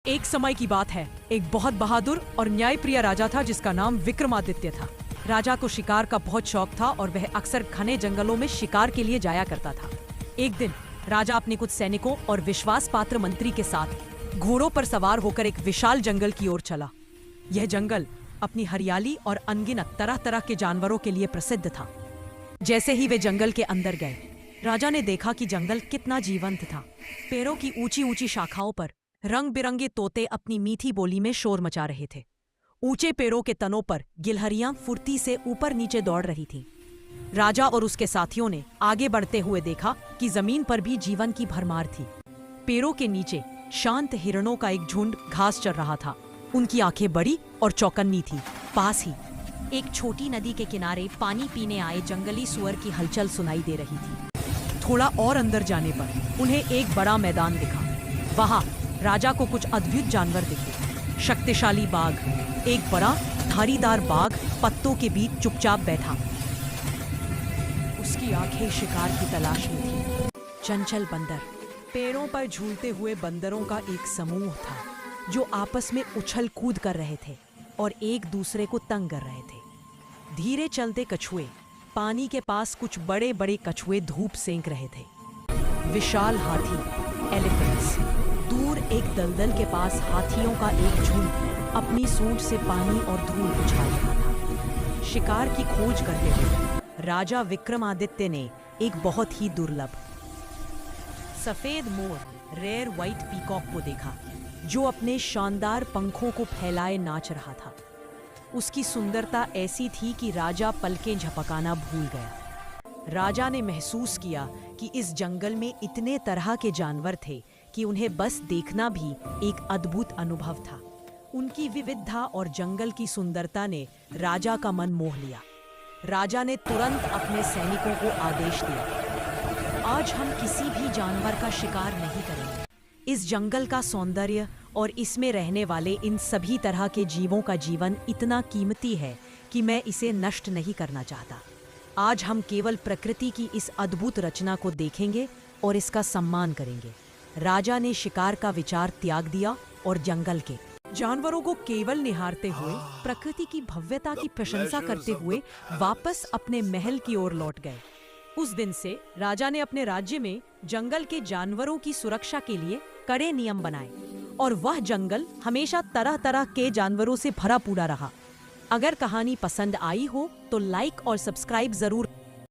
एक समय की बात है, एक बहुत बहादुर और न्यायप्रिय राजा था जिसका नाम विक्रमादित्य था। राजा को शिकार का बहुत शौक था और वह अक्सर घने जंगलों में शिकार के लिए जाया करता था। एक दिन राजा अपने कुछ सैनिकों और विश्वास पात्र मंत्री के साथ घोड़ों पर सवार होकर एक विशाल जंगल की ओर चला। यह जंगल अपनी हरियाली और अनगिनत तरह तरह के जानवरों के लिए प्रसिद्ध था। जैसे ही वे जंगल के अंदर गए, राजा ने देखा कि जंगल कितना जीवंत था। पेड़ों की ऊंची ऊंची शाखाओं पर रंग बिरंगे तोते अपनी मीठी बोली में शोर मचा रहे थे। ऊंचे पेड़ों के तनों पर गिलहरियां फुर्ती से ऊपर नीचे दौड़ रही थीं। राजा और उसके साथियों ने आगे बढ़ते हुए देखा कि जमीन पर भी जीवन की भरमार थी। पेड़ों के नीचे शांत हिरणों का एक झुंड घास चर रहा था। उनकी आंखें बड़ी और चौकन्नी थी। पास ही एक छोटी नदी के किनारे पानी पीने आए जंगली सुअर की हलचल सुनाई दे रही थी। थोड़ा और अंदर जाने पर उन्हें एक बड़ा मैदान दिखा। वहां राजा को कुछ अद्भुत जानवर दिखे। शक्तिशाली बाघ, एक बड़ा धारीदार बाघ पत्तों के बीच चुपचाप बैठा। उसकी आंखें शिकार की तलाश में थी। चंचल बंदर, पेड़ों पर झूलते हुए बंदरों का एक समूह था जो आपस में उछल कूद कर रहे थे और एक दूसरे को तंग कर रहे थे। धीरे चलते कछुए, पानी के पास कुछ बड़े बड़े कछुए धूप सेंक रहे थे। विशाल हाथी, एलिफेंट्स, दूर एक दलदल के पास हाथियों का एक झुंड अपनी सूंड से पानी और धूल उछाल रहा था। शिकार की खोज करते हुए राजा विक्रमादित्य ने एक बहुत ही दुर्लभ सफेद मोर, रेयर व्हाइट पीकॉक को देखा जो अपने शानदार पंखों को फैलाए नाच रहा था। उसकी सुंदरता ऐसी थी कि राजा पलकें झपकाना भूल गया। राजा ने महसूस किया कि इस जंगल में इतने तरह के जानवर थे कि उन्हें बस देखना भी एक अद्भुत अनुभव था। उनकी विविधता और जंगल की सुंदरता ने राजा का मन मोह लिया। राजा ने तुरंत अपने सैनिकों को आदेश दिया, आज हम किसी भी जानवर का शिकार नहीं करेंगे। इस जंगल का सौंदर्य और इसमें रहने वाले इन सभी तरह के जीवों का जीवन इतना कीमती है कि मैं इसे नष्ट नहीं करना चाहता। आज हम केवल प्रकृति की इस अद्भुत रचना को देखेंगे और इसका सम्मान करेंगे। राजा ने शिकार का विचार त्याग दिया और जंगल के जानवरों को केवल निहारते हुए, प्रकृति की भव्यता की प्रशंसा करते हुए वापस अपने महल की ओर लौट गए। उस दिन से राजा ने अपने राज्य में जंगल के जानवरों की सुरक्षा के लिए कड़े नियम बनाए और वह जंगल हमेशा तरह तरह के जानवरों से भरा पूरा रहा। अगर कहानी पसंद आई हो तो लाइक और सब्सक्राइब जरूर